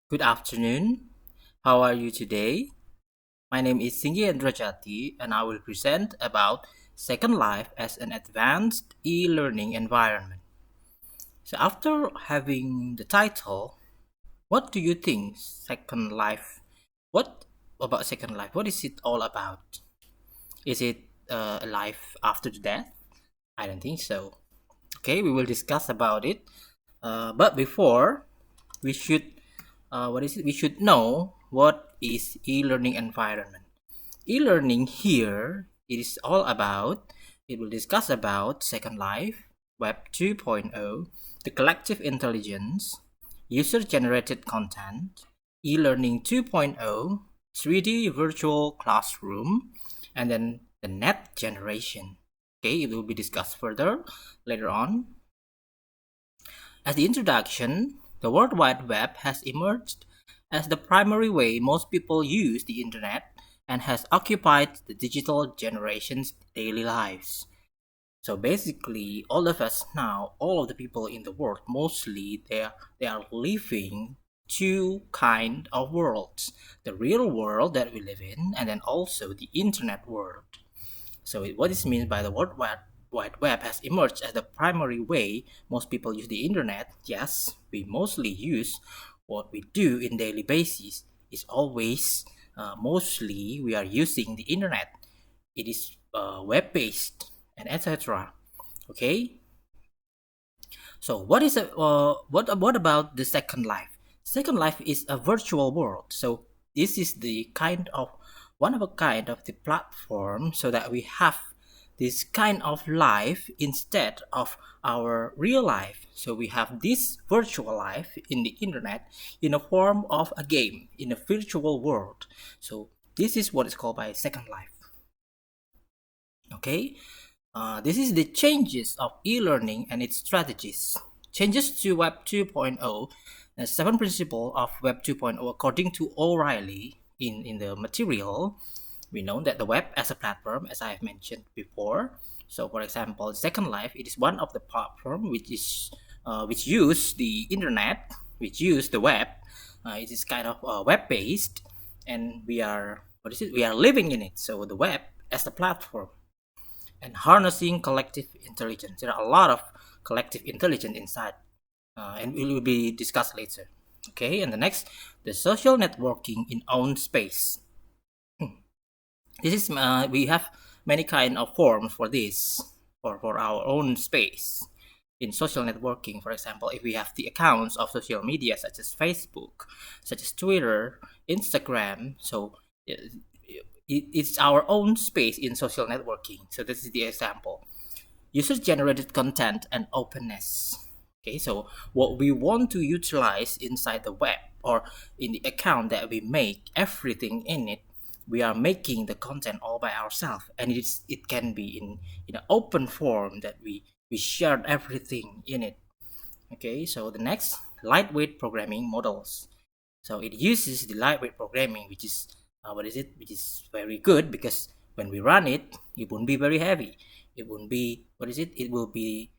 Good afternoon. How are you today? My name is Singhi Andrajati and I will present about Second Life as an advanced e-learning environment. So after having the title, what do you think Second Life? What about Second Life? What is it all about? Is it a life after the death? I don't think so. Okay, we will discuss about it. But before we should what is it? We should know what is e-learning environment. E-learning here it is all about. It will discuss about Second Life, Web 2.0, the collective intelligence, user-generated content, e-learning 2.0, 3D virtual classroom, and then the net generation. Okay, it will be discussed further later on. As the introduction, the World Wide Web has emerged as the primary way most people use the internet and has occupied the digital generation's daily lives. So basically, all of us now, all of the people in the world, mostly they are living two kind of worlds: the real world that we live in, and then also the internet world. So what this means by the Wide Web has emerged as the primary way most people use the internet. Yes, we mostly use what we do in daily basis is always mostly we are using the internet. It is web based and etc. Okay, so what about the Second Life? Second Life is a virtual world. So this is the kind of one of a kind of the platform so that we have this kind of life instead of our real life. So we have this virtual life in the internet in a form of a game in a virtual world. So this is what is called by Second Life. Okay, this is the changes of e-learning and its strategies. Changes to Web 2.0, the seven principles of Web 2.0 according to O'Reilly in the material. We know that the web as a platform, as I have mentioned before. So, for example, Second Life, it is one of the platform which use the internet, which use the web. It is kind of web based, and we are what is it? We are living in it. So the web as the platform and harnessing collective intelligence. There are a lot of collective intelligence inside, and it will be discussed later. Okay, and the next, the social networking in own space. This is we have many kind of forms for this for our own space in social networking. For example, if we have the accounts of social media such as Facebook, such as Twitter, Instagram, so it's our own space in social networking. So this is the example: user generated content and openness. Okay, so what we want to utilize inside the web or in the account that we make everything in it, we are making the content all by ourselves, and it can be in an open form that we shared everything in it. Okay, so the next, lightweight programming models. So it uses the lightweight programming, which is which is very good because when we run it, it won't be very heavy. It won't be it will be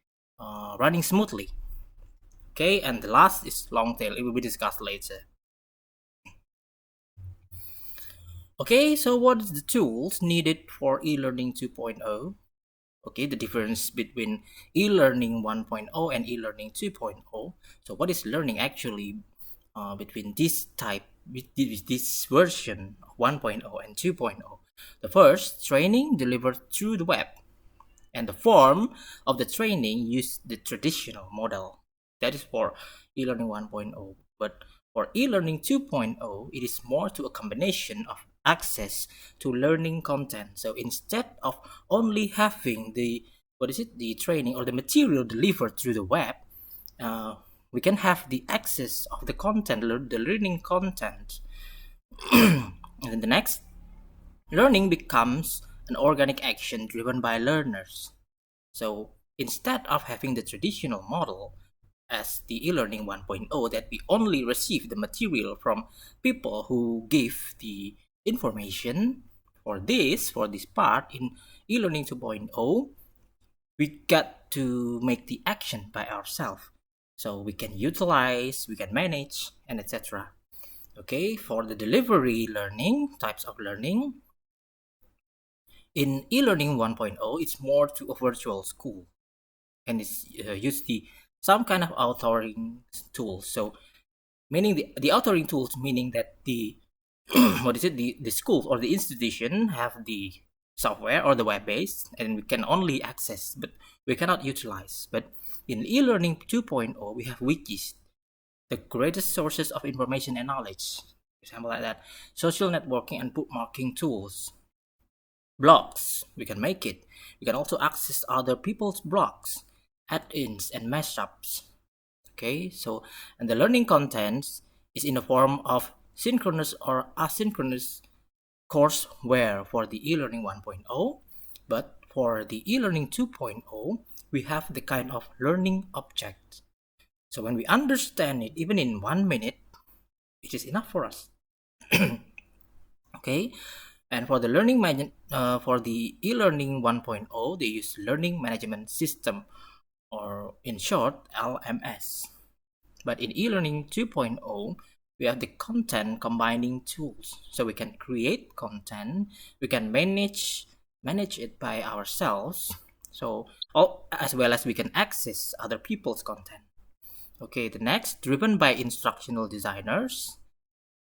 running smoothly. Okay, and the last is long tail. It will be discussed later. Okay, so what is the tools needed for e-learning 2.0? Okay, the difference between e-learning 1.0 and e-learning 2.0. So what is learning actually between this type with this version of 1.0 and 2.0? The first, training delivered through the web, and the form of the training used the traditional model. That is for e-learning 1.0. But for e-learning 2.0, it is more to a combination of access to learning content. So instead of only having the training or the material delivered through the web, uh, we can have the access of the content, the learning content. And then the next, learning becomes an organic action driven by learners. So instead of having the traditional model as the e-learning 1.0 that we only receive the material from people who give the information, for this part in e-learning 2.0, we got to make the action by ourselves. So we can utilize, we can manage, and etc. Okay, for the delivery learning, types of learning, in e-learning 1.0, it's more to a virtual school, and it's use the some kind of authoring tools. So meaning the authoring tools, meaning that the what is it, the schools or the institution have the software or the web base, and we can only access but we cannot utilize. But in e-learning 2.0, we have wikis, the greatest sources of information and knowledge, for example, like that, social networking and bookmarking tools, blogs, we can make it. We can also access other people's blogs, add-ins and mashups. Okay, so and the learning contents is in the form of synchronous or asynchronous courseware for the e-learning 1.0, but for the e-learning 2.0, we have the kind of learning object. So when we understand it, even in 1 minute, it is enough for us. Okay, and for the for the e-learning 1.0, they use learning management system, or in short, LMS. But in e-learning 2.0, we have the content combining tools. So we can create content, we can manage it by ourselves. So as well as we can access other people's content. Okay, the next, driven by instructional designers.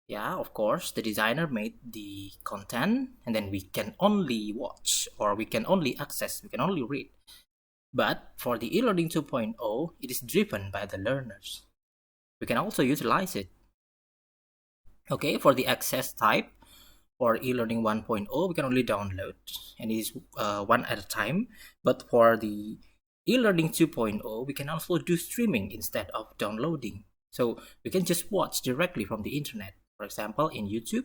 Yeah, of course, the designer made the content, and then we can only watch, or we can only access, we can only read. But for the e-learning 2.0, it is driven by the learners. We can also utilize it. Okay, for the access type, for e-learning 1.0, we can only download, and it is one at a time. But for the e-learning 2.0, we can also do streaming instead of downloading. So we can just watch directly from the internet, for example, in YouTube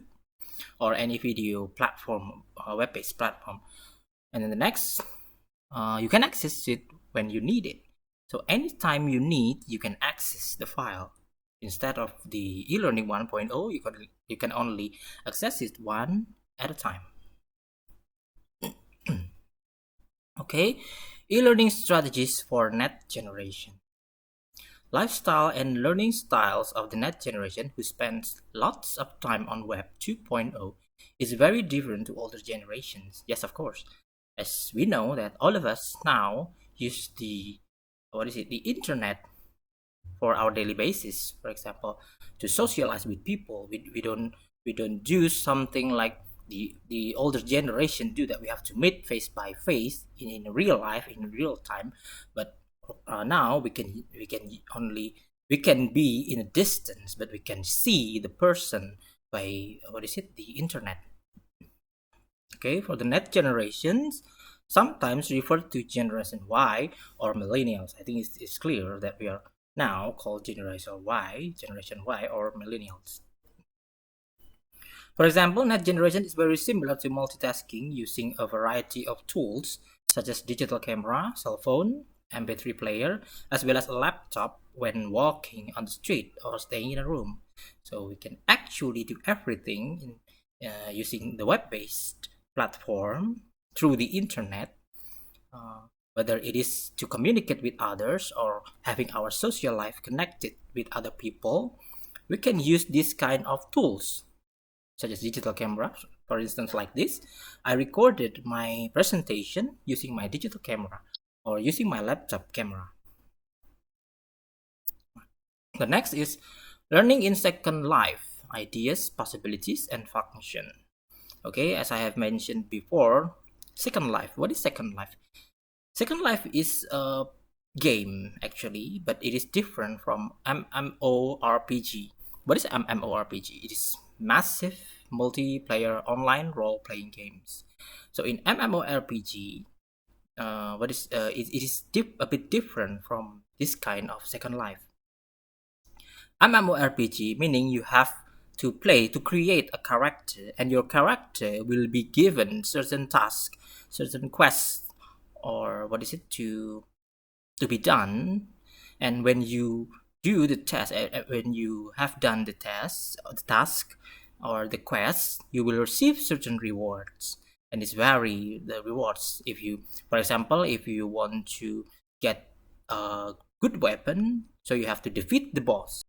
or any video platform, web-based platform. And then the next, you can access it when you need it. So anytime you need, you can access the file. Instead of the e-learning 1.0, you can only access it one at a time. Okay, e-learning strategies for net generation. Lifestyle and learning styles of the net generation, who spends lots of time on Web 2.0, is very different to older generations. Yes, of course. As we know that all of us now use the internet for our daily basis. For example, to socialize with people, we don't do something like the older generation do, that we have to meet face by face in real life, in real time. But now we can be in a distance, but we can see the person by the internet. Okay, for the net generations, sometimes referred to Generation Y or millennials. I think it's clear that we are now called Generation Y or millennials. For example, net generation is very similar to multitasking, using a variety of tools such as digital camera, cell phone, MP3 player, as well as a laptop when walking on the street or staying in a room. So we can actually do everything using the web-based platform through the internet, whether it is to communicate with others or having our social life connected with other people. We can use this kind of tools such as digital camera. For instance, like this, I recorded my presentation using my digital camera or using my laptop camera. The next is learning in second life, ideas, possibilities, and function. Okay, as I have mentioned before, second life. What is second life? Second life is a game actually, but it is different from MMORPG. What is MMORPG? It is massive multiplayer online role-playing games. So in MMORPG, it is a bit different from this kind of second life. MMORPG meaning you have to play to create a character, and your character will be given certain tasks, certain quests, or to be done. And when you do the test, when you have done the test, or the task, or the quest, you will receive certain rewards. And it's vary the rewards. If you, for example, if you want to get a good weapon, so you have to defeat the boss.